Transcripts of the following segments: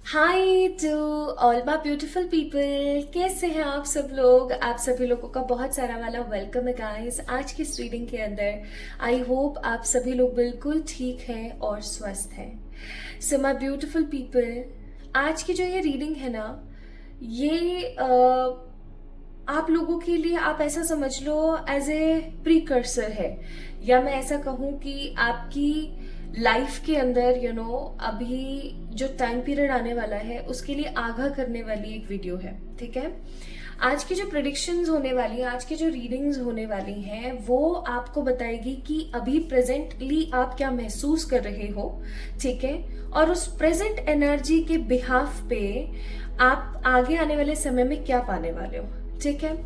Hi to all my beautiful people. कैसे हैं आप सब लोग? आप सभी लोगों का बहुत सारा वाला वेलकम है गाइस आज की इस रीडिंग के अंदर। आई होप आप सभी लोग बिल्कुल ठीक हैं और स्वस्थ हैं। सो माय ब्यूटीफुल पीपल, आज की जो ये रीडिंग है ना, ये आप लोगों के लिए आप ऐसा समझ लो एज ए प्रीकर्सर है, या मैं ऐसा कहूँ कि आपकी लाइफ के अंदर अभी जो टाइम पीरियड आने वाला है उसके लिए आगाह करने वाली एक वीडियो है। ठीक है, आज की जो प्रेडिक्शंस होने वाली है, आज की जो रीडिंग्स होने वाली हैं, वो आपको बताएगी कि अभी प्रेजेंटली आप क्या महसूस कर रहे हो। ठीक है, और उस प्रेजेंट एनर्जी के बिहाफ पे आप आगे आने वाले समय में क्या पाने वाले हो। ठीक है,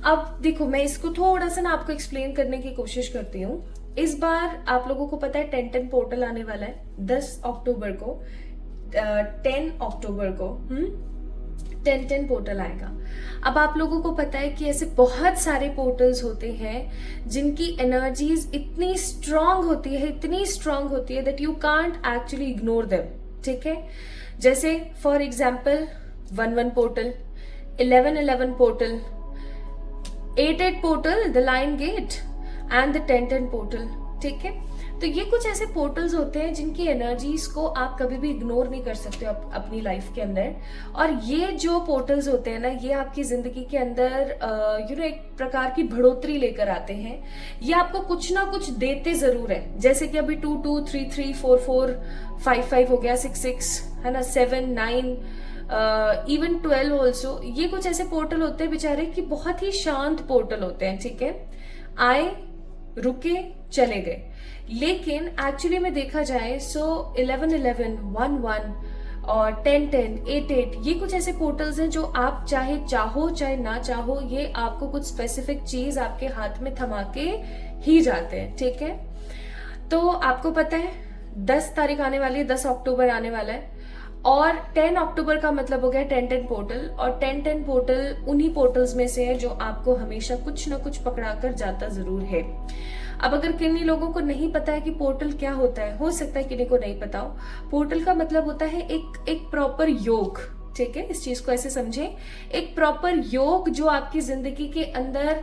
अब देखो मैं इसको थोड़ा सा ना आपको एक्सप्लेन करने की कोशिश करती हूँ। इस बार आप लोगों को पता है 10-10 पोर्टल आने वाला है 10 अक्टूबर को, 10 अक्टूबर को 10-10 पोर्टल आएगा। अब आप लोगों को पता है कि ऐसे बहुत सारे पोर्टल्स होते हैं जिनकी एनर्जीज इतनी स्ट्रांग होती है, इतनी स्ट्रांग होती है that you can't actually ignore them. ठीक है, जैसे for example 1-1 portal, 11-11 portal, 8-8 portal, the line gate and the 10-10 portal. ठीक है, तो ये कुछ ऐसे पोर्टल्स होते हैं जिनकी एनर्जीज को आप कभी भी इग्नोर नहीं कर सकते हो अपनी लाइफ के अंदर। और ये जो पोर्टल्स होते हैं ना, ये आपकी जिंदगी के अंदर एक प्रकार की बढ़ोतरी लेकर आते हैं। ये आपको कुछ ना कुछ देते जरूर है, जैसे कि अभी 2-2, 3-3, 4-4, 5-5 हो गया, 6-6 है ना, 7-9, इवन 12 ऑल्सो। ये कुछ ऐसे पोर्टल होते हैं बेचारे कि बहुत ही शांत पोर्टल होते हैं। ठीक है, आए, रुके, चले गए। लेकिन एक्चुअली में देखा जाए सो 11-11, 1-1 और 10-10, 8-8 ये कुछ ऐसे पोर्टल्स हैं जो आप चाहे चाहो चाहे ना चाहो, ये आपको कुछ स्पेसिफिक चीज आपके हाथ में थमा के ही जाते हैं। ठीक है, तो आपको पता है 10 तारीख आने वाली है, 10 अक्टूबर आने वाला है, और 10 अक्टूबर का मतलब हो गया 10-10 पोर्टल। और 10-10 पोर्टल उन्हीं पोर्टल्स में से है जो आपको हमेशा कुछ ना कुछ पकड़ा कर जाता जरूर है। अब अगर किन्हीं लोगों को नहीं पता है कि पोर्टल क्या होता है, हो सकता है किन्हीं को नहीं पता हो, पोर्टल का मतलब होता है एक प्रॉपर योग। ठीक है, इस चीज को ऐसे समझे, एक प्रॉपर योग जो आपकी जिंदगी के अंदर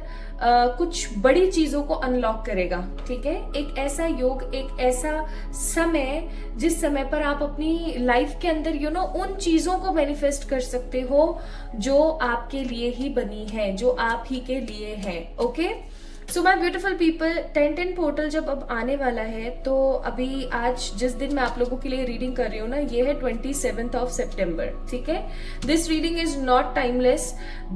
कुछ बड़ी चीजों को अनलॉक करेगा। ठीक है, एक ऐसा योग, एक ऐसा समय जिस समय पर आप अपनी लाइफ के अंदर उन चीजों को मैनिफेस्ट कर सकते हो जो आपके लिए ही बनी है, जो आप ही के लिए है। ओके, सो माई ब्यूटिफुल पीपल, 10-10 पोर्टल जब अब आने वाला है, तो अभी आज जिस दिन मैं आप लोगों के लिए रीडिंग कर रही हूँ ना, ये है 27 सितंबर। ठीक है, this reading is not timeless.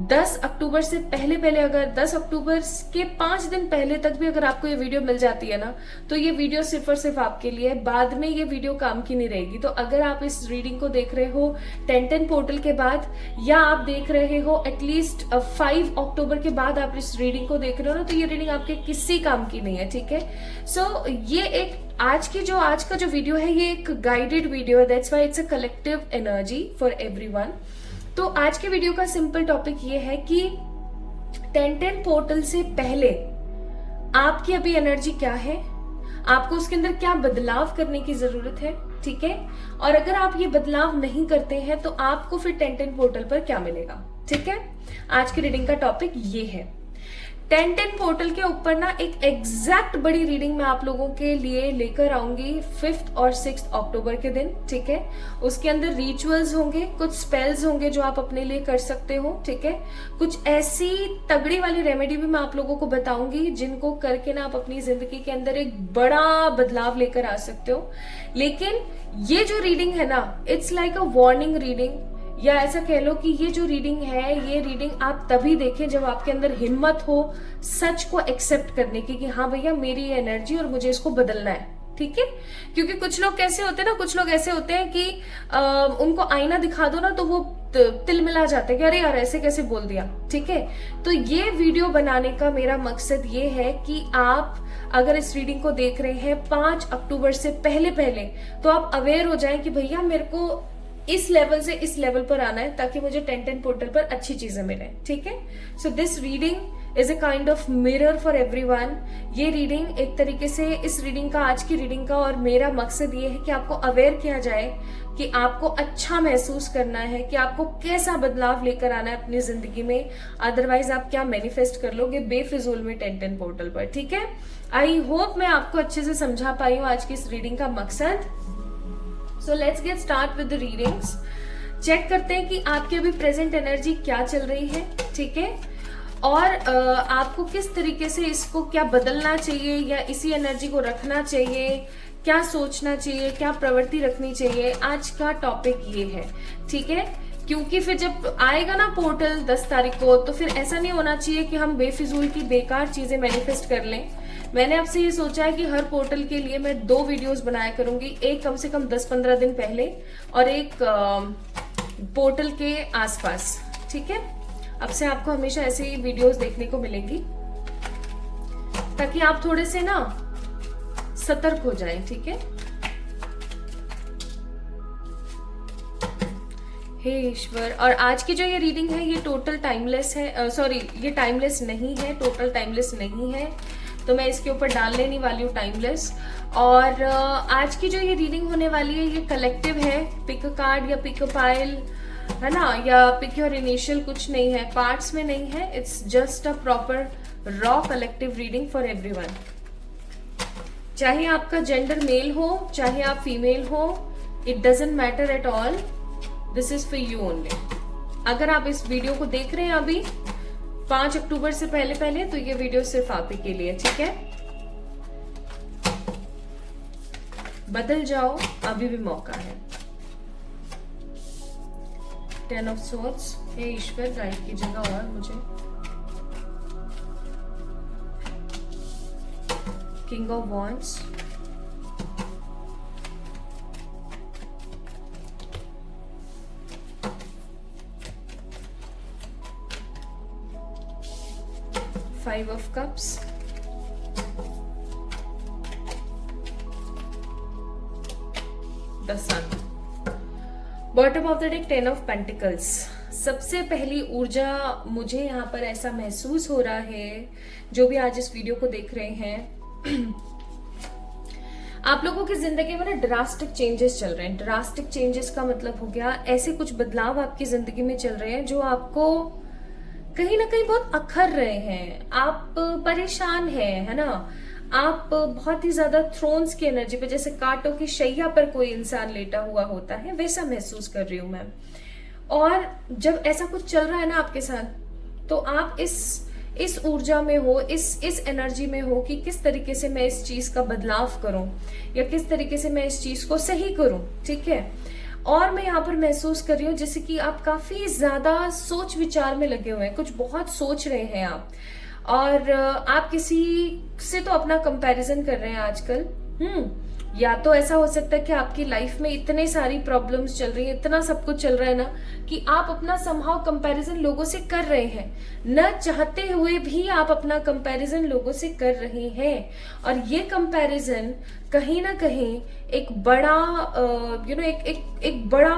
10 अक्टूबर से पहले पहले, अगर 10 अक्टूबर के 5 दिन पहले तक भी अगर आपको ये वीडियो मिल जाती है ना, तो ये वीडियो सिर्फ और सिर्फ आपके लिए, बाद में ये वीडियो काम की नहीं रहेगी। तो अगर आप इस रीडिंग को देख रहे हो 10-10 पोर्टल के बाद, या आप देख रहे हो एटलीस्ट 5 अक्टूबर के बाद आप इस रीडिंग को देख रहे हो ना, तो ये आपके किसी काम की नहीं है। ठीक है, सो ये एक आज का जो वीडियो है, ये एक गाइडेड वीडियो है, that's why it's a collective energy for everyone. तो आज के वीडियो का सिंपल टॉपिक ये है कि 10-10 पोर्टल से पहले आपकी अभी एनर्जी क्या है, आपको उसके अंदर क्या बदलाव करने की जरूरत है। ठीक है, और अगर आप ये बदलाव नहीं करते हैं तो आपको फिर 10-10 पोर्टल पर क्या मिलेगा। ठीक है, आज की रीडिंग का टॉपिक ये है। 10-10 पोर्टल के ऊपर ना एक एग्जैक्ट बड़ी रीडिंग मैं आप लोगों के लिए लेकर आऊंगी 5 और 6 अक्टूबर के दिन। ठीक है, उसके अंदर रिचुअल्स होंगे, कुछ स्पेल्स होंगे जो आप अपने लिए कर सकते हो। ठीक है, कुछ ऐसी तगड़ी वाली रेमेडी भी मैं आप लोगों को बताऊंगी जिनको करके ना आप अपनी जिंदगी के अंदर एक बड़ा बदलाव लेकर आ सकते हो। लेकिन ये जो रीडिंग है ना, it's like a warning reading, या ऐसा कह लो कि ये जो रीडिंग है, ये रीडिंग आप तभी देखें जब आपके अंदर हिम्मत हो सच को एक्सेप्ट करने की कि हाँ भैया मेरी एनर्जी और मुझे इसको बदलना है। ठीक है, क्योंकि कुछ लोग कैसे होते हैं ना, कुछ लोग ऐसे होते हैं कि उनको आईना दिखा दो ना तो वो तिल मिला जाते हैं कि अरे यार ऐसे कैसे बोल दिया। ठीक है, तो ये वीडियो बनाने का मेरा मकसद ये है कि आप अगर इस रीडिंग को देख रहे हैं 5 अक्टूबर से पहले पहले, तो आप अवेयर हो जाएं कि भैया मेरे को इस लेवल से इस लेवल पर आना है ताकि मुझे 10-10 पोर्टल पर अच्छी चीजें मिले। ठीक है, so this reading is a kind of mirror for everyone. ये रीडिंग एक तरीके से, इस रीडिंग का, आज की रीडिंग का और मेरा मकसद ये है कि आपको अवेयर किया जाए कि आपको अच्छा महसूस करना है, कि आपको कैसा बदलाव लेकर आना है अपनी जिंदगी में। अदरवाइज आप क्या मैनिफेस्ट कर लोगे बेफिजूल में 10-10 पोर्टल पर। ठीक है, आई होप मैं आपको अच्छे से समझा पाई हूँ आज की इस रीडिंग का मकसद। So let's get start with the readings. Check करते हैं कि आपकी अभी प्रेजेंट एनर्जी क्या चल रही है। ठीक है, और आपको किस तरीके से इसको क्या बदलना चाहिए या इसी एनर्जी को रखना चाहिए, क्या सोचना चाहिए, क्या प्रवृत्ति रखनी चाहिए। आज का टॉपिक ये है। ठीक है, क्योंकि फिर जब आएगा ना पोर्टल 10 तारीख को, तो फिर ऐसा नहीं होना चाहिए कि हम बेफिजूल की बेकार चीजें मैनिफेस्ट कर लें। मैंने आपसे ये सोचा है कि हर पोर्टल के लिए मैं 2 वीडियोस बनाया करूंगी, एक कम से कम 10-15 दिन पहले और एक पोर्टल के आसपास। ठीक है, अब से आपको हमेशा ऐसे ही वीडियोस देखने को मिलेंगी ताकि आप थोड़े से ना सतर्क हो जाएं। ठीक है, हे ईश्वर। और आज की जो ये रीडिंग है ये टोटल टाइमलेस है, सॉरी ये टाइमलेस नहीं है, टोटल टाइमलेस नहीं है, तो मैं इसके ऊपर डालने नहीं वाली हूँ टाइमलेस। और आज की जो ये रीडिंग होने वाली है ये कलेक्टिव है, पिक अ कार्ड या पिक अ पाइल, है ना, या पिक योर इनिशियल, कुछ नहीं है, पार्ट्स में नहीं है। It's just a proper raw collective reading for everyone. चाहे आपका जेंडर मेल हो, चाहे आप फीमेल हो, it doesn't matter at all, this is for you only. अगर आप इस वीडियो को देख रहे हैं अभी 5 अक्टूबर से पहले तो ये वीडियो सिर्फ आप ही के लिए। ठीक है, बदल जाओ, अभी भी मौका है। 10 ऑफ सोर्ड्स, हे ईश्वर गाइड कीजिएगा और मुझे। King of wands, five of cups, the sun, bottom of the deck 10 of pentacles. सबसे पहली ऊर्जा मुझे यहाँ पर ऐसा महसूस हो रहा है, जो भी आज इस वीडियो को देख रहे हैं, आप लोगों की जिंदगी में ना ड्रास्टिक चेंजेस चल रहे हैं। ड्रास्टिक चेंजेस का मतलब हो गया ऐसे कुछ बदलाव आपकी जिंदगी में चल रहे हैं जो आपको कहीं ना कहीं बहुत अखर रहे हैं। आप परेशान हैं, है ना, आप बहुत ही ज्यादा थ्रोन्स की एनर्जी पे, जैसे कांटों की शैया पर कोई इंसान लेटा हुआ होता है, वैसा महसूस कर रही हूं मैं। और जब ऐसा कुछ चल रहा है ना आपके साथ, तो आप इस ऊर्जा में हो, इस एनर्जी में हो कि किस तरीके से मैं इस चीज का बदलाव करूं या किस तरीके से मैं इस चीज को सही करूं। ठीक है, और मैं यहाँ पर महसूस कर रही हूँ जैसे कि आप काफी ज्यादा सोच विचार में लगे हुए हैं, कुछ बहुत सोच रहे हैं आप, और आप किसी से तो अपना कंपैरिजन कर रहे हैं आजकल। या तो ऐसा हो सकता है कि आपकी लाइफ में इतने सारी प्रॉब्लम्स चल रही है, इतना सब कुछ चल रहा है ना, कि आप अपना समहाउ कंपैरिजन लोगों से कर रहे हैं, न चाहते हुए भी आप अपना कंपैरिजन लोगों से कर रहे हैं। और ये कंपैरिजन कहीं ना कहीं एक बड़ा एक बड़ा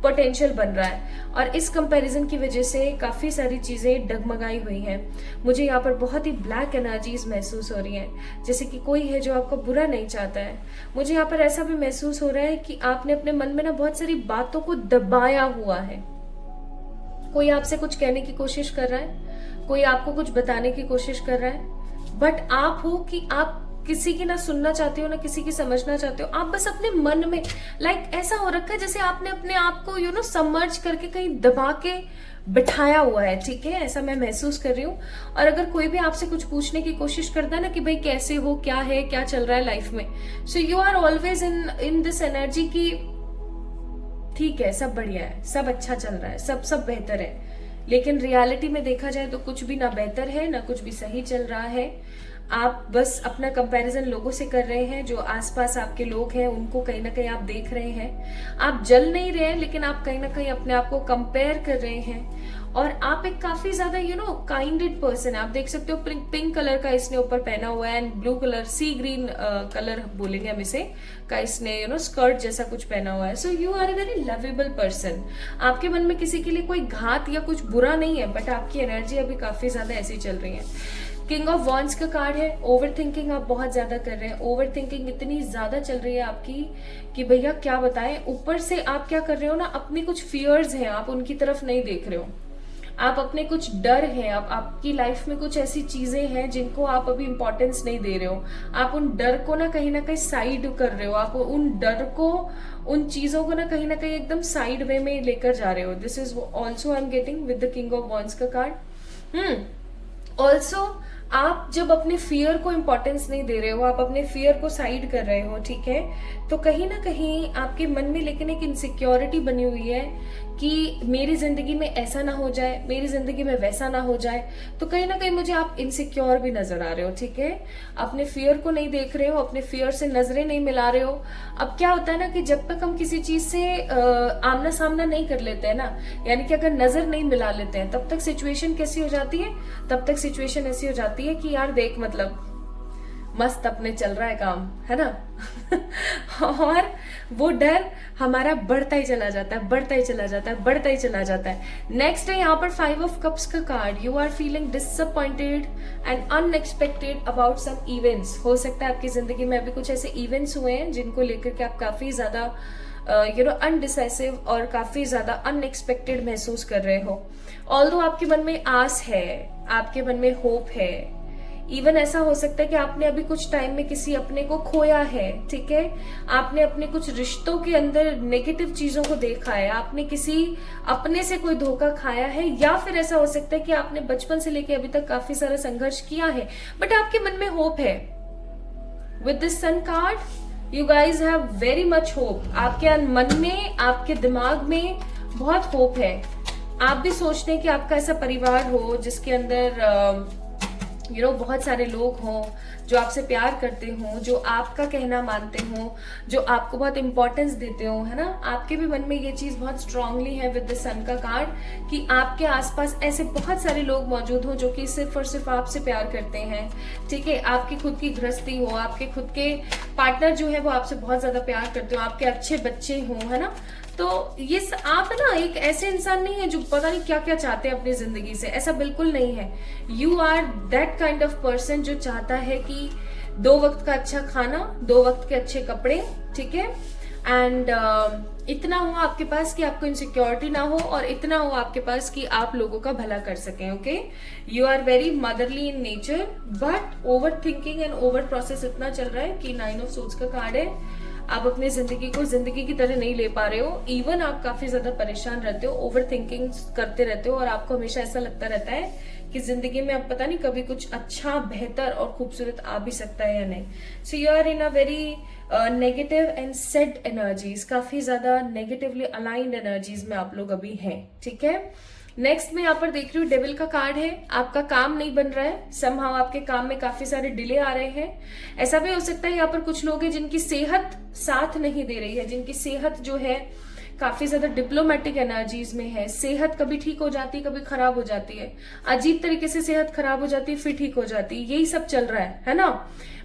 पोटेंशियल बन रहा है, और इस कंपैरिजन की वजह से काफी सारी चीजें डगमगाई हुई हैं। मुझे यहाँ पर बहुत ही ब्लैक एनर्जीज महसूस हो रही हैं, जैसे कि कोई है जो आपका बुरा नहीं चाहता है। मुझे यहाँ पर ऐसा भी महसूस हो रहा है कि आपने अपने मन में ना बहुत सारी बातों को दबाया हुआ है। कोई आपसे कुछ कहने की कोशिश कर रहा है, कोई आपको कुछ बताने की कोशिश कर रहा है, बट आप हो कि आप किसी की ना सुनना चाहते हो ना किसी की समझना चाहते हो। आप बस अपने मन में ऐसा हो रखा है जैसे आपने अपने आप को सबमर्ज करके कहीं दबा के बिठाया हुआ है। ठीक है, ऐसा मैं महसूस कर रही हूँ। और अगर कोई भी आपसे कुछ पूछने की कोशिश करता है ना कि भाई कैसे हो, क्या है, क्या चल रहा है लाइफ में, so you are always in this energy की ठीक है, सब बढ़िया है, सब अच्छा चल रहा है, सब बेहतर है। लेकिन रियलिटी में देखा जाए तो कुछ भी ना बेहतर है, ना कुछ भी सही चल रहा है। आप बस अपना कंपैरिजन लोगों से कर रहे हैं, जो आसपास आपके लोग हैं उनको कहीं ना कहीं आप देख रहे हैं। आप जल नहीं रहे हैं, लेकिन आप कहीं ना कहीं अपने आप को कंपेयर कर रहे हैं। और आप एक काफी ज्यादा काइंडेड पर्सन है। आप देख सकते हो पिंक कलर का इसने ऊपर पहना हुआ है and blue colour, sea green colour बोलेंगे हम इसे, का इसने स्कर्ट जैसा कुछ पहना हुआ है। So you are a very lovable person. आपके मन में किसी के लिए कोई घात या कुछ बुरा नहीं है, बट आपकी एनर्जी अभी काफी ज्यादा ऐसी चल रही है। किंग ऑफ वॉन्ड्स का कार्ड है। ओवर थिंकिंग आप बहुत ज्यादा कर रहे हैं। ओवर थिंकिंग इतनी ज्यादा चल रही है आपकी कि भैया क्या बताएं। ऊपर से आप क्या कर रहे हो ना, अपनी कुछ फियर्स हैं, आप उनकी तरफ नहीं देख रहे हो। आप अपने कुछ डर हैं, आपकी लाइफ में कुछ ऐसी चीजें हैं जिनको आप अभी इंपॉर्टेंस नहीं दे रहे हो। आप उन डर को ना कहीं साइड कर रहे हो। आप उन डर को, उन चीजों को ना कहीं एकदम साइड वे में लेकर जा रहे हो। This is also I am getting with the king of wands का कार्ड। ऑल्सो आप जब अपने फियर को इंपॉर्टेंस नहीं दे रहे हो, आप अपने फियर को साइड कर रहे हो, ठीक है, तो कहीं ना कहीं आपके मन में लेकिन एक इनसिक्योरिटी बनी हुई है कि मेरी जिंदगी में ऐसा ना हो जाए, मेरी जिंदगी में वैसा ना हो जाए। तो कहीं ना कहीं मुझे आप इनसिक्योर भी नजर आ रहे हो, ठीक है। अपने फियर को नहीं देख रहे हो, अपने फियर से नजरें नहीं मिला रहे हो। अब क्या होता है ना कि जब तक हम किसी चीज से आमना सामना नहीं कर लेते हैं ना, यानी कि अगर नजर नहीं मिला लेते हैं, तब तक सिचुएशन कैसी हो जाती है, तब तक सिचुएशन ऐसी हो जाती है कि यार देख, मतलब मस्त अपने चल रहा है काम, है ना। और वो डर हमारा बढ़ता ही चला जाता है, बढ़ता ही चला जाता है, बढ़ता ही चला जाता है। नेक्स्ट है यहाँ पर 5 ऑफ कप्स का card. You are feeling disappointed and unexpected about some events. हो सकता है आपकी जिंदगी में अभी कुछ ऐसे इवेंट्स हुए हैं जिनको लेकर के आप काफी ज्यादा अनडिसाइसिव और काफी ज्यादा अनएक्सपेक्टेड महसूस कर रहे हो। ऑल्दो आपके मन में आस है, आपके मन में होप है। इवन ऐसा हो सकता है कि आपने अभी कुछ टाइम में किसी अपने को खोया है, ठीक है। आपने अपने कुछ रिश्तों के अंदर नेगेटिव चीजों को देखा है, आपने किसी अपने से कोई धोखा खाया है, या फिर ऐसा हो सकता है कि आपने बचपन से लेके अभी तक काफी सारा संघर्ष किया है, बट आपके मन में होप है। With this sun card you guys have very much hope. आपके मन में, आपके दिमाग में बहुत होप है। आप भी सोचते हैं कि आपका ऐसा परिवार हो जिसके अंदर बहुत सारे लोग हों जो आपसे प्यार करते हों, जो आपका कहना मानते हों, जो आपको बहुत इंपॉर्टेंस देते हो, है ना। आपके भी मन में ये चीज बहुत स्ट्रांगली है विद द सन का कार्ड कि आपके आसपास ऐसे बहुत सारे लोग मौजूद हों जो कि सिर्फ और सिर्फ आपसे प्यार करते हैं, ठीक है। आपकी खुद की गृहस्थी हो, आपके खुद के पार्टनर जो है वो आपसे बहुत ज्यादा प्यार करते हो, आपके अच्छे बच्चे हों, है ना। तो ये आप ना एक ऐसे इंसान नहीं है जो पता नहीं क्या क्या चाहते हैं अपनी जिंदगी से, ऐसा बिल्कुल नहीं है। You are that kind of person जो चाहता है कि 2 वक्त का अच्छा खाना, 2 वक्त के अच्छे कपड़े, ठीक है, एंड इतना हो आपके पास कि आपको इनसिक्योरिटी ना हो, और इतना हो आपके पास कि आप लोगों का भला कर सकें, okay. You are very motherly in nature, but over thinking and over process इतना चल रहा है कि 9 ऑफ सोर्ड्स का कार्ड है। आप अपनी जिंदगी को जिंदगी की तरह नहीं ले पा रहे हो। इवन आप काफी ज्यादा परेशान रहते हो, ओवर थिंकिंग करते रहते हो, और आपको हमेशा ऐसा लगता रहता है कि जिंदगी में अब पता नहीं कभी कुछ अच्छा, बेहतर और खूबसूरत आ भी सकता है या नहीं। So you are in a very negative and sad energies, काफी ज्यादा नेगेटिवली अलाइंड एनर्जीज में आप लोग अभी हैं, ठीक है। नेक्स्ट में यहाँ पर देख रही हूँ डेविल का कार्ड है। आपका काम नहीं बन रहा है, समहाउ आपके काम में काफी सारे डिले आ रहे हैं। ऐसा भी हो सकता है यहाँ पर कुछ लोग हैं जिनकी सेहत साथ नहीं दे रही है, जिनकी सेहत जो है काफी ज्यादा डिप्लोमेटिक एनर्जीज में है। सेहत कभी ठीक हो जाती है, कभी खराब हो जाती है, अजीब तरीके से सेहत खराब हो जाती है, फिर ठीक हो जाती है, यही सब चल रहा है ना।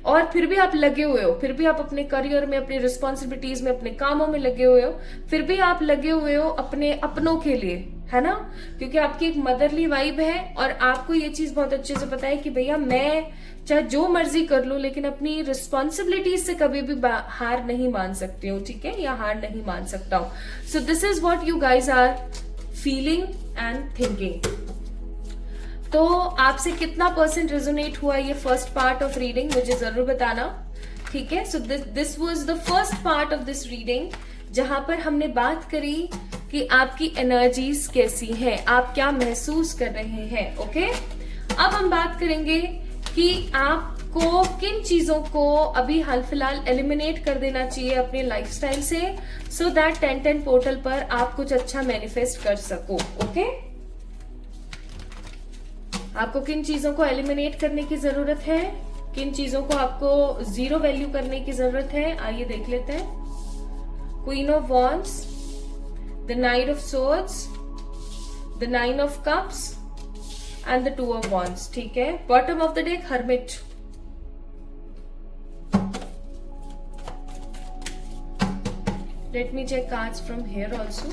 और फिर भी आप लगे हुए हो, फिर भी आप अपने करियर में, अपनी रिस्पॉन्सिबिलिटीज में, अपने कामों में लगे हुए हो, फिर भी आप लगे हुए हो अपने अपनों के लिए, है ना, क्योंकि आपकी एक मदरली वाइब है। और आपको ये चीज बहुत अच्छे से पता है कि भैया मैं चाहे जो मर्जी कर लूं, लेकिन अपनी रिस्पॉन्सिबिलिटीज से कभी भी हार नहीं मान सकती हूँ, ठीक है, या हार नहीं मान सकता हूँ। So this is what you guys are feeling and thinking. तो आपसे कितना % रेजोनेट हुआ ये फर्स्ट पार्ट ऑफ रीडिंग, मुझे जरूर बताना, ठीक है। So this was the first part of this reading, जहां पर हमने बात करी कि आपकी एनर्जीज कैसी हैं, आप क्या महसूस कर रहे हैं, ओके। अब हम बात करेंगे कि आपको किन चीजों को अभी हाल फिलहाल एलिमिनेट कर देना चाहिए अपने लाइफस्टाइल से, सो दैट 1010 पोर्टल पर आप कुछ अच्छा मैनिफेस्ट कर सको, ओके। आपको किन चीजों को एलिमिनेट करने की जरूरत है, किन चीजों को आपको जीरो वैल्यू करने की जरूरत है, आइए देख लेते हैं। Queen of wands, the knight of swords, the nine of cups and the two of wands. ठीक है, bottom of the deck hermit. Let me check cards from here also.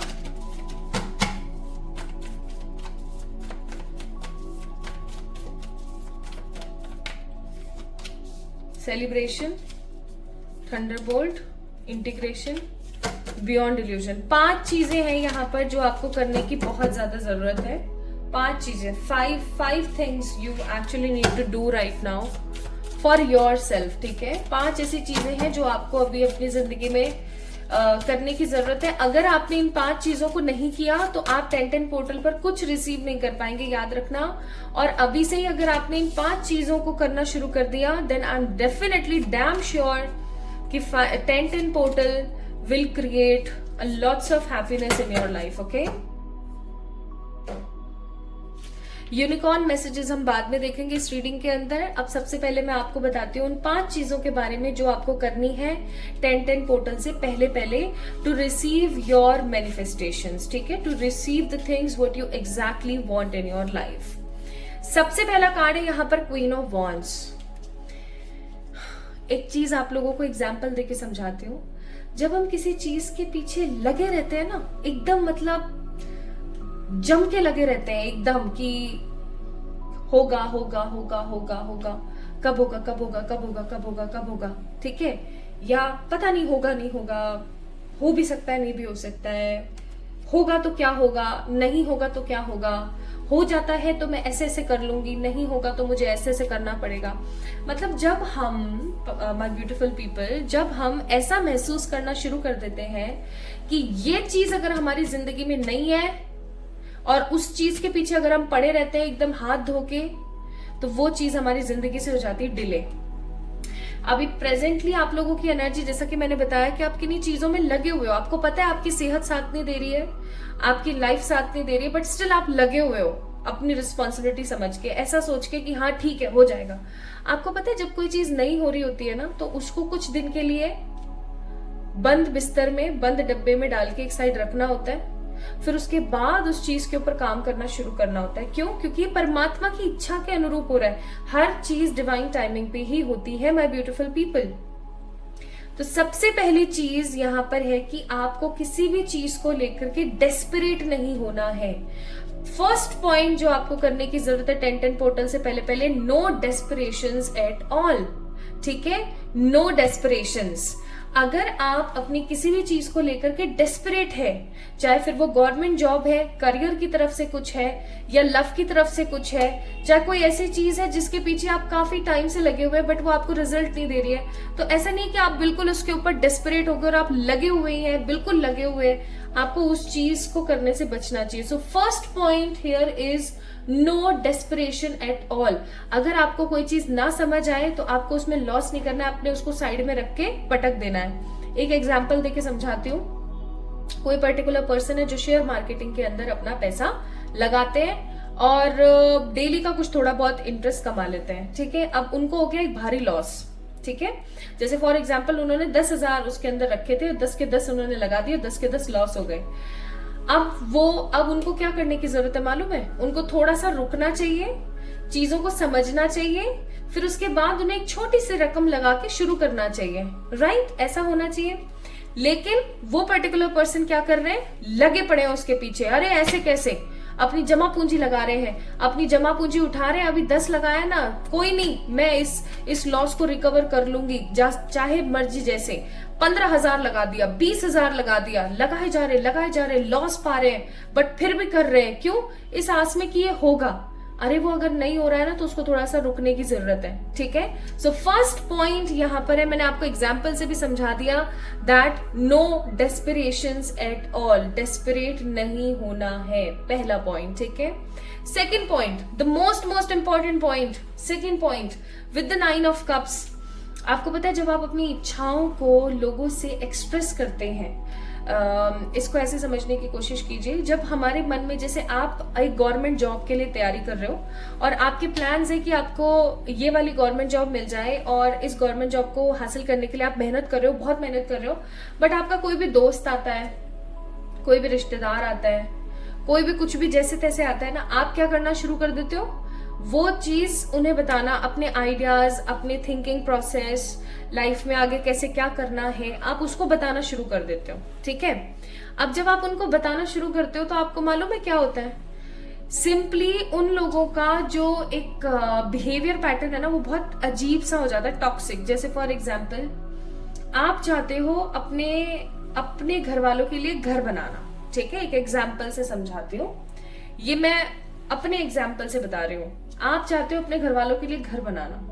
Celebration, thunderbolt, integration, beyond illusion. 5 चीजें हैं यहाँ पर जो आपको करने की बहुत ज्यादा जरूरत है। 5 चीजें, five things you actually need to do right now for yourself. ठीक है, 5 ऐसी चीजें हैं जो आपको अभी अपनी जिंदगी में करने की जरूरत है। अगर आपने इन 5 चीजों को नहीं किया तो आप 1010 पोर्टल पर कुछ रिसीव नहीं कर पाएंगे, याद रखना। और अभी से ही अगर आपने इन 5 चीजों को करना शुरू कर दिया, then I am definitely damn sure कि 1010 portal will create a lots of happiness in your life. Okay, unicorn messages हम बाद में देखेंगे इस रीडिंग के अंदर। अब सबसे पहले मैं आपको बताती हूँ उन 5 चीजों के बारे में जो आपको करनी है 1010 पोर्टल से पहले टू रिसीव योर मैनिफेस्टेशंस। ठीक है, to receive the things what you exactly want in your life. सबसे पहला कार्ड है यहाँ पर क्वीन ऑफ वॉन्ड्स। एक चीज आप लोगों को एग्जाम्पल देके समझाती हूँ। जब हम किसी चीज के पीछे लगे रहते हैं ना, एकदम मतलब जम के लगे रहते हैं एकदम कि होगा होगा होगा होगा होगा, कब होगा कब होगा कब होगा कब होगा कब होगा, ठीक है, या पता नहीं होगा नहीं होगा, हो भी सकता है नहीं भी हो सकता है, होगा तो क्या होगा, नहीं होगा तो क्या होगा, हो जाता है तो मैं ऐसे ऐसे कर लूंगी, नहीं होगा तो मुझे ऐसे ऐसे करना पड़ेगा। मतलब जब हम, माय ब्यूटीफुल पीपल, जब हम ऐसा महसूस करना शुरू कर देते हैं कि ये चीज अगर हमारी जिंदगी में नहीं है और उस चीज के पीछे अगर हम पड़े रहते हैं एकदम हाथ धो के, तो वो चीज हमारी जिंदगी से हो जाती है डिले। अभी प्रेजेंटली आप लोगों की एनर्जी, जैसा कि मैंने बताया कि आप किन्हीं चीजों में लगे हुए हो, आपको पता है आपकी सेहत साथ नहीं दे रही है, आपकी लाइफ साथ नहीं दे रही है, बट स्टिल आप लगे हुए हो अपनी रिस्पॉन्सिबिलिटी समझ के, ऐसा सोच के कि हाँ ठीक है हो जाएगा। आपको पता है जब कोई चीज नहीं हो रही होती है ना, तो उसको कुछ दिन के लिए बंद बिस्तर में, बंद डब्बे में डाल के एक साइड रखना होता है, फिर उसके बाद उस चीज के ऊपर काम करना शुरू करना होता है। क्यों? क्योंकि ये परमात्मा की इच्छा के अनुरूप हो रहा है। हर चीज डिवाइन टाइमिंग पे ही होती है, माय ब्यूटीफुल पीपल। तो सबसे पहली चीज यहाँ पर है कि आपको किसी भी चीज को लेकर के डेस्परेट नहीं होना है। फर्स्ट पॉइंट जो आपको करने की जरूरत है 1010 पोर्टल से पहले, नो डेस्परेशंस एट ऑल। ठीक है, नो डेस्परेशंस। अगर आप अपनी किसी भी चीज को लेकर के डेस्परेट है, चाहे फिर वो गवर्नमेंट जॉब है, करियर की तरफ से कुछ है, या लव की तरफ से कुछ है, चाहे कोई ऐसी चीज है जिसके पीछे आप काफी टाइम से लगे हुए हैं बट वो आपको रिजल्ट नहीं दे रही है, तो ऐसा नहीं कि आप बिल्कुल उसके ऊपर डेस्परेट हो गए और आप लगे हुए हैं, बिल्कुल लगे हुए हैं। आपको उस चीज को करने से बचना चाहिए। So first point here is no desperation at all. अगर आपको कोई चीज ना समझ आए तो आपको उसमें लॉस नहीं करना है, आपने उसको साइड में रख के पटक देना है। एक एग्जांपल देके समझाती हूँ। कोई पर्टिकुलर पर्सन है जो शेयर मार्केटिंग के अंदर अपना पैसा लगाते हैं और डेली का कुछ थोड़ा बहुत इंटरेस्ट कमा लेते हैं, ठीक है। अब उनको हो गया एक भारी लॉस, ठीक है। जैसे फॉर एग्जाम्पल उन्होंने 10,000 उसके अंदर रखे थे, 10 के 10 उन्होंने लगा दिए, 10 के 10 लॉस हो गए। अब उनको क्या करने की जरूरत है मालूम है? उनको थोड़ा सा रुकना चाहिए, चीजों को समझना चाहिए, फिर उसके बाद उन्हें एक छोटी सी रकम लगा के शुरू करना चाहिए, राइट? ऐसा होना चाहिए। लेकिन वो पर्टिकुलर पर्सन क्या कर रहे हैं? लगे पड़े हैं उसके पीछे। अरे ऐसे कैसे? अपनी जमा पूंजी लगा रहे हैं, अपनी जमा पूंजी उठा रहे हैं, अभी 10 लगाया ना, कोई नहीं, मैं इस लॉस को रिकवर कर लूंगी, चाहे मर्जी जैसे। 15,000 लगा दिया, 20,000 लगा दिया, लगाए जा रहे, लॉस पा रहे हैं, बट फिर भी कर रहे हैं। क्यों? इस आस में कि ये होगा। अरे वो अगर नहीं हो रहा है ना, तो उसको थोड़ा सा रुकने की जरूरत है, ठीक है। सो फर्स्ट पॉइंट यहां पर है, मैंने आपको एग्जाम्पल से भी समझा दिया, that no desperations at all. Desperate नहीं होना है, पहला पॉइंट, ठीक है। Second point, the most important point, second point, with the 9 of cups. आपको पता है जब आप अपनी इच्छाओं को लोगों से एक्सप्रेस करते हैं, इसको ऐसे समझने की कोशिश कीजिए, जब हमारे मन में, जैसे आप एक गवर्नमेंट जॉब के लिए तैयारी कर रहे हो और आपके प्लान्स है कि आपको ये वाली गवर्नमेंट जॉब मिल जाए, और इस गवर्नमेंट जॉब को हासिल करने के लिए आप मेहनत कर रहे हो, बहुत मेहनत कर रहे हो, बट आपका कोई भी दोस्त आता है, कोई भी रिश्तेदार आता है, कोई भी कुछ भी जैसे तैसे आता है ना, आप क्या करना शुरू कर देते हो, वो चीज उन्हें बताना, अपने आइडियाज, अपने थिंकिंग प्रोसेस, लाइफ में आगे कैसे क्या करना है, आप उसको बताना शुरू कर देते हो। ठीक है, अब जब आप उनको बताना शुरू करते हो तो आपको मालूम है क्या होता है, सिंपली उन लोगों का जो एक बिहेवियर पैटर्न है ना, वो बहुत अजीब सा हो जाता है, टॉक्सिक। जैसे फॉर एग्जाम्पल, आप चाहते हो अपने अपने घर वालों के लिए घर बनाना, ठीक है, एक एग्जाम्पल से समझाती हूँ, ये मैं अपने एग्जाम्पल से बता रही हूँ। आप चाहते हो अपने घर वालों के लिए घर बनाना,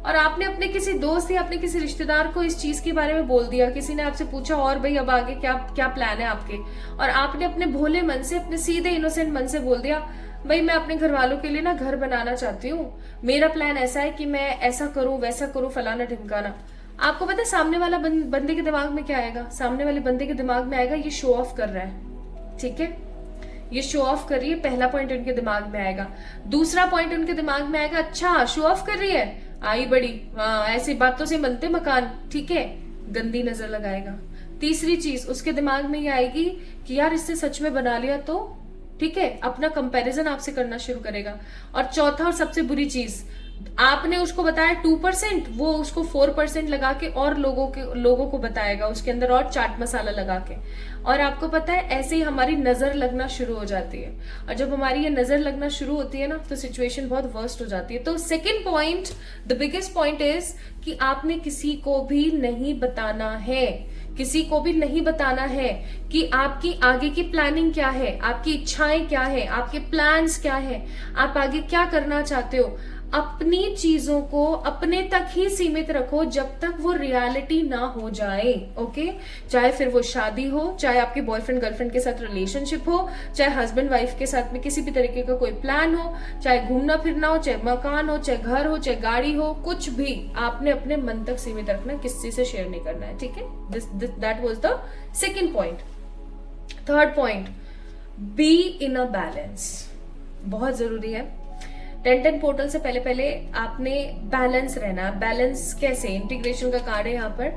और आपने अपने किसी दोस्त या अपने किसी रिश्तेदार को इस चीज के बारे में बोल दिया, किसी ने आपसे पूछा और भाई अब आगे क्या क्या प्लान है आपके, और आपने अपने भोले मन से, अपने सीधे इनोसेंट मन से बोल दिया, भाई मैं अपने घर वालों के लिए ना घर बनाना चाहती हूँ, मेरा प्लान ऐसा है कि मैं ऐसा करूं वैसा करूं, फलाना ढिमकाना। आपको पता है सामने वाला बंदे के दिमाग में क्या आएगा, सामने वाले बंदे के दिमाग में आएगा ये शो ऑफ कर रहा है। ठीक है, ये शो ऑफ कर रही है, पहला पॉइंट उनके दिमाग में आएगा। दूसरा पॉइंट उनके दिमाग में आएगा, अच्छा शो ऑफ कर रही है, आई बड़ी, हाँ ऐसी बातों से बनते मकान, ठीक है, गंदी नजर लगाएगा। तीसरी चीज उसके दिमाग में ये आएगी कि यार इससे सच में बना लिया तो, ठीक है, अपना कंपैरिजन आपसे करना शुरू करेगा। और चौथा और सबसे बुरी चीज, आपने उसको बताया 2%, वो उसको 4% लगा के और लोगों को बताएगा, उसके अंदर और चाट मसाला लगा के। और आपको पता है ऐसे ही हमारी नजर लगना शुरू हो जाती है, और जब हमारी ये नजर लगना शुरू होती है ना, तो सिचुएशन बहुत वर्स्ट हो जाती है। तो second point, the biggest point is कि आपने किसी को भी नहीं बताना है, किसी को भी नहीं बताना है कि आपकी आगे की प्लानिंग क्या है, आपकी इच्छाएं क्या है, आपके प्लान्स क्या है, आप आगे क्या करना चाहते हो। अपनी चीजों को अपने तक ही सीमित रखो जब तक वो रियलिटी ना हो जाए। ओके, चाहे फिर वो शादी हो, चाहे आपके बॉयफ्रेंड गर्लफ्रेंड के साथ रिलेशनशिप हो, चाहे हस्बैंड वाइफ के साथ में किसी भी तरीके का कोई प्लान हो, चाहे घूमना फिरना हो, चाहे मकान हो, चाहे घर हो, चाहे गाड़ी हो, कुछ भी आपने अपने मन तक सीमित रखना है, किसी से शेयर नहीं करना है। ठीक है, that was the second point. Third point, be in a balance, बहुत जरूरी है। 10-10 पोर्टल से पहले आपने बैलेंस रहना। बैलेंस कैसे, इंटीग्रेशन का कार्ड है यहाँ पर।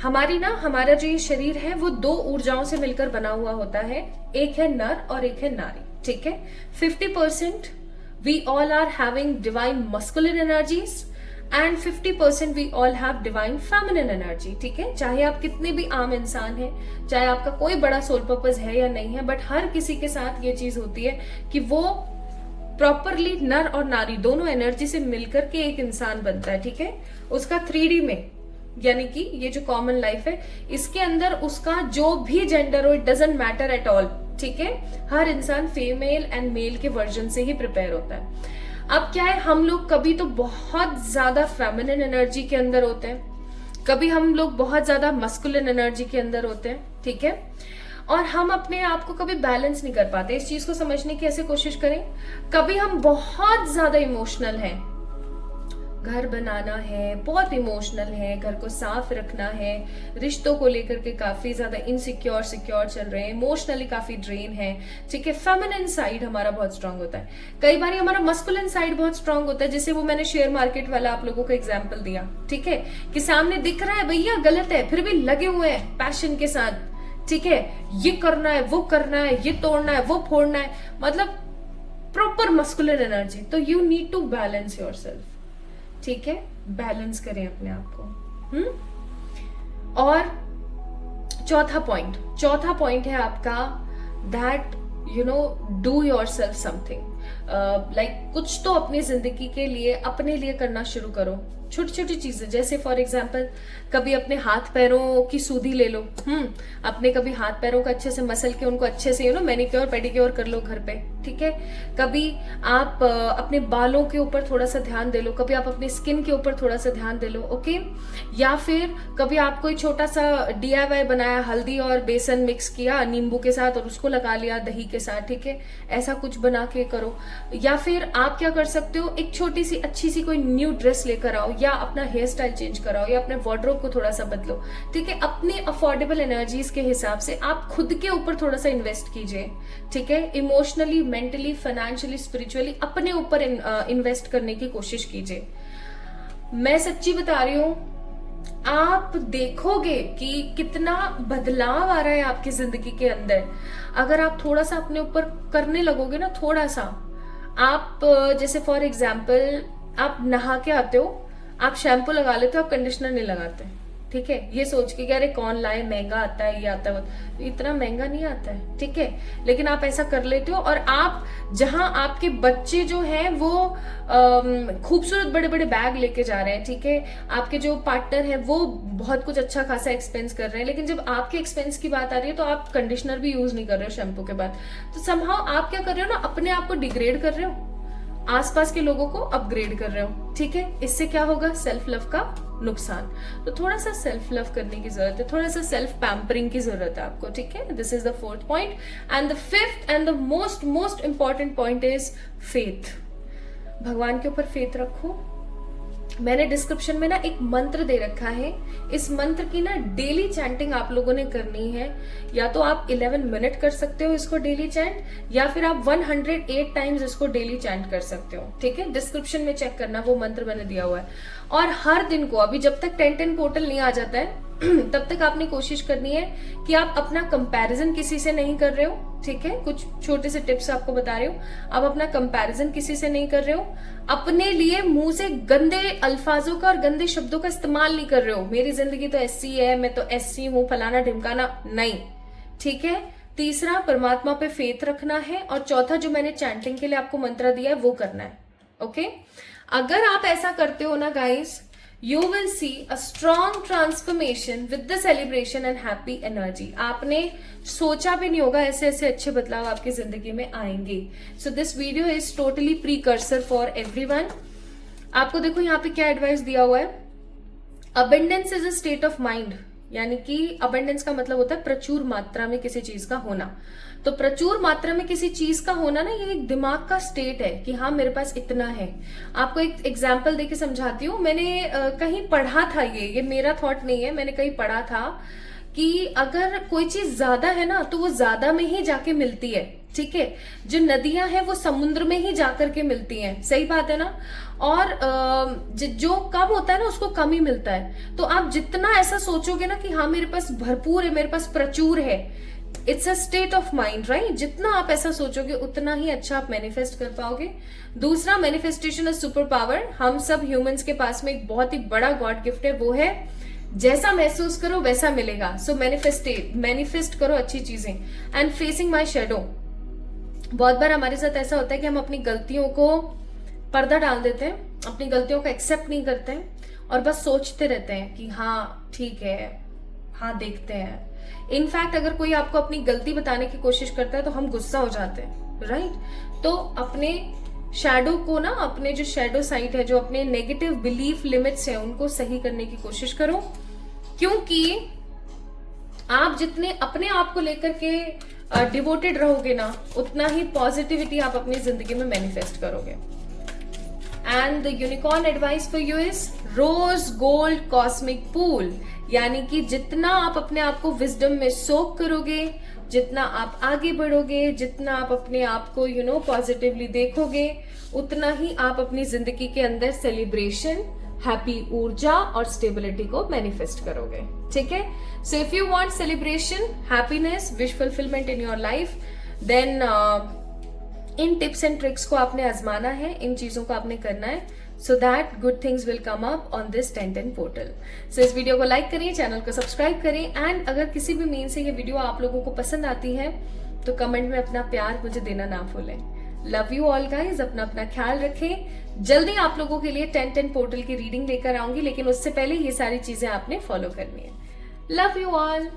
हमारा जो ये शरीर है वो 2 ऊर्जाओं से मिलकर बना हुआ होता है, एक है नर और एक है नारी। ठीक है, 50% we all are having divine masculine energies and 50% we all have divine feminine energy. ठीक है, चाहे आप कितने भी आम इंसान हैं, चाहे आपका कोई बड़ा सोल पर्पस है या नहीं है, बट हर किसी के साथ ये चीज होती है कि वो प्रॉपरली नर और नारी दोनों एनर्जी से मिलकर के एक इंसान बनता है। ठीक है, उसका 3D में, यानी कि ये जो कॉमन लाइफ है इसके अंदर उसका जो भी जेंडर हो, it doesn't matter at all. ठीक है, हर इंसान फीमेल एंड मेल के वर्जन से ही प्रिपेयर होता है। अब क्या है, हम लोग कभी तो बहुत ज्यादा फेमिनिन एनर्जी के अंदर होते हैं, कभी हम लोग बहुत ज्यादा मस्कुलिन एनर्जी के अंदर होते हैं। ठीक है, और हम अपने आप को कभी बैलेंस नहीं कर पाते। इस चीज को समझने की ऐसे कोशिश करें, कभी हम बहुत ज्यादा इमोशनल हैं, घर बनाना है, बहुत इमोशनल है, घर को साफ रखना है, रिश्तों को लेकर के काफी ज्यादा इनसिक्योर चल रहे हैं, इमोशनली काफी ड्रेन है। ठीक है, फेमिनिन साइड हमारा बहुत स्ट्रांग होता है। कई बार हमारा मस्कुलिन साइड बहुत स्ट्रांग होता है, जैसे वो मैंने शेयर मार्केट वाला आप लोगों को एग्जाम्पल दिया। ठीक है, कि सामने दिख रहा है भैया गलत है, फिर भी लगे हुए हैं पैशन के साथ। ठीक है, ये करना है, वो करना है, ये तोड़ना है, वो फोड़ना है, मतलब प्रॉपर मस्कुलिन एनर्जी। तो you need to balance yourself. ठीक है, बैलेंस करें अपने आप को। और चौथा पॉइंट है आपका, that you know do yourself something. Like कुछ तो अपनी जिंदगी के लिए, अपने लिए करना शुरू करो। छोटी छोटी चीजें, जैसे फॉर एग्जाम्पल कभी अपने हाथ पैरों की सूधी ले लो। अपने कभी हाथ पैरों का अच्छे से मसल के उनको अच्छे से मैनिक्योर पेडिक्योर कर लो घर पे। ठीक है, कभी आप अपने बालों के ऊपर थोड़ा सा ध्यान दे लो, कभी आप अपनी स्किन के ऊपर थोड़ा सा ध्यान दे लो। ओके, या फिर कभी आप कोई छोटा सा DIY बनाया, हल्दी और बेसन मिक्स किया नींबू के साथ और उसको लगा लिया दही के साथ। ठीक है, ऐसा कुछ बना के करो। या फिर आप क्या कर सकते हो, एक छोटी सी अच्छी सी कोई न्यू ड्रेस लेकर आओ, या अपना हेयर स्टाइल चेंज कराओ, या अपने वार्डरोब को थोड़ा सा बदलो। ठीक है, अपने अफोर्डेबल एनर्जीज के हिसाब से आप खुद के ऊपर थोड़ा सा इन्वेस्ट कीजिए। ठीक है, इमोशनली, मेंटली, फाइनेंशियली, स्पिरिचुअली अपने ऊपर इन्वेस्ट करने की कोशिश कीजिए। मैं सच्ची बता रही हूं, आप देखोगे कि कितना बदलाव आ रहा है आपकी जिंदगी के अंदर अगर आप थोड़ा सा अपने ऊपर करने लगोगे ना। थोड़ा सा आप जैसे फॉर एग्जाम्पल आप नहा के आते हो, आप शैम्पू लगा लेते हो, आप कंडीशनर नहीं लगाते। ठीक है, ये सोच के कि अरे कौन लाए, महंगा आता है, ये आता है, इतना महंगा नहीं आता है। ठीक है, लेकिन आप ऐसा कर लेते हो। और आप जहां आपके बच्चे जो हैं वो खूबसूरत बड़े बड़े बैग लेके जा रहे हैं, ठीक है, आपके जो पार्टनर है वो बहुत कुछ अच्छा खासा एक्सपेंस कर रहे हैं, लेकिन जब आपके एक्सपेंस की बात आ रही है तो आप कंडीशनर भी यूज नहीं कर रहे हो शैम्पू के बाद, तो समहाउ आप क्या कर रहे हो ना, अपने आप को डिग्रेड कर रहे हो, आसपास के लोगों को अपग्रेड कर रहे हो। ठीक है, इससे क्या होगा, सेल्फ लव का नुकसान। तो थोड़ा सा सेल्फ लव करने की जरूरत है, थोड़ा सा सेल्फ पैम्परिंग की जरूरत है आपको। ठीक है, this is the 4th point. And the 5th and the most important point is faith. भगवान के ऊपर फेथ रखो। मैंने डिस्क्रिप्शन में ना एक मंत्र दे रखा है, इस मंत्र की ना डेली चैंटिंग आप लोगों ने करनी है। या तो आप 11 मिनट कर सकते हो इसको डेली चैंट, या फिर आप 108 टाइम्स इसको डेली चैंट कर सकते हो। ठीक है, डिस्क्रिप्शन में चेक करना, वो मंत्र मैंने दिया हुआ है। और हर दिन को, अभी जब तक 10-10 पोर्टल नहीं आ जाता है तब तक आपने कोशिश करनी है कि आप अपना कंपैरिजन किसी से नहीं कर रहे हो। ठीक है, कुछ छोटे से टिप्स आपको बता रही हूँ, आप अपना कंपैरिजन किसी से नहीं कर रहे हो, अपने लिए मुंह से गंदे अल्फाजों का और गंदे शब्दों का इस्तेमाल नहीं कर रहे हो, मेरी जिंदगी तो ऐसी है, मैं तो ऐसी हूं, फलाना ढिमकाना नहीं। ठीक है, तीसरा परमात्मा पे फेथ रखना है, और चौथा जो मैंने चैंटिंग के लिए आपको मंत्र दिया है वो करना है। ओके, अगर आप ऐसा करते हो ना guys, you will see a strong transformation with the celebration and happy energy। आपने सोचा भी नहीं होगा ऐसे ऐसे अच्छे बदलाव आपकी जिंदगी में आएंगे। So this video is totally precursor for everyone। आपको देखो यहाँ पे क्या एडवाइस दिया हुआ है, abundance is a state of mind, यानी कि abundance का मतलब होता है प्रचुर मात्रा में किसी चीज का होना। तो प्रचुर मात्रा में किसी चीज का होना ना, ये एक दिमाग का स्टेट है कि हाँ मेरे पास इतना है। आपको एक एग्जांपल देके समझाती हूँ। मैंने कहीं पढ़ा था, ये मेरा थॉट नहीं है, मैंने कहीं पढ़ा था कि अगर कोई चीज ज्यादा है ना तो वो ज्यादा में ही जाके मिलती है। ठीक है, जो नदियां हैं वो समुद्र में ही जाकर के मिलती हैं, सही बात है ना। और जो कम होता है ना उसको कम ही मिलता है। तो आप जितना ऐसा सोचोगे ना कि हाँ मेरे पास भरपूर है, मेरे पास प्रचुर है, it's a state of mind, right. जितना आप ऐसा सोचोगे उतना ही अच्छा आप मैनिफेस्ट कर पाओगे। दूसरा, मैनिफेस्टेशन इज सुपर पावर। हम सब ह्यूमंस के पास में एक बहुत ही बड़ा गॉड गिफ्ट है, वो है जैसा महसूस करो वैसा मिलेगा। सो मैनिफेस्ट करो अच्छी चीजें। And facing my shadow. बहुत बार हमारे साथ ऐसा होता है कि हम अपनी गलतियों को पर्दा डाल देते हैं, अपनी गलतियों को एक्सेप्ट नहीं करते हैं और बस सोचते रहते हैं कि हाँ ठीक है, हाँ देखते हैं। इनफैक्ट अगर कोई आपको अपनी गलती बताने की कोशिश करता है तो हम गुस्सा हो जाते हैं, राइट। तो अपने शैडो को ना, अपने जो शैडो साइड है, जो अपने नेगेटिव बिलीफ लिमिट्स हैं, उनको सही करने की कोशिश करो, क्योंकि आप जितने अपने आप को लेकर के डिवोटेड रहोगे ना, उतना ही पॉजिटिविटी आप अपनी जिंदगी में मैनिफेस्ट करोगे। And the unicorn advice for you is rose gold cosmic pool, यानी कि जितना आप अपने आप को विजडम में सोक करोगे, जितना आप आगे बढ़ोगे, जितना आप अपने आप को पॉजिटिवली देखोगे, उतना ही आप अपनी जिंदगी के अंदर सेलिब्रेशन, हैप्पी ऊर्जा और स्टेबिलिटी को मैनिफेस्ट करोगे। ठीक है, so if you want celebration, happiness, wish fulfilment in your life, then इन टिप्स एंड ट्रिक्स को आपने आजमाना है, इन चीजों को आपने करना है, so that good things will come up on this 1010 portal। so इस वीडियो को लाइक करें, चैनल को सब्सक्राइब करें, एंड अगर किसी भी मीन से ये वीडियो आप लोगों को पसंद आती है तो कमेंट में अपना प्यार मुझे देना ना भूलें। लव यू ऑल गाइज, अपना ख्याल रखें। जल्दी आप लोगों के लिए 1010 पोर्टल की रीडिंग लेकर आऊंगी, लेकिन उससे पहले ये सारी चीजें आपने फॉलो करनी है। Love you all.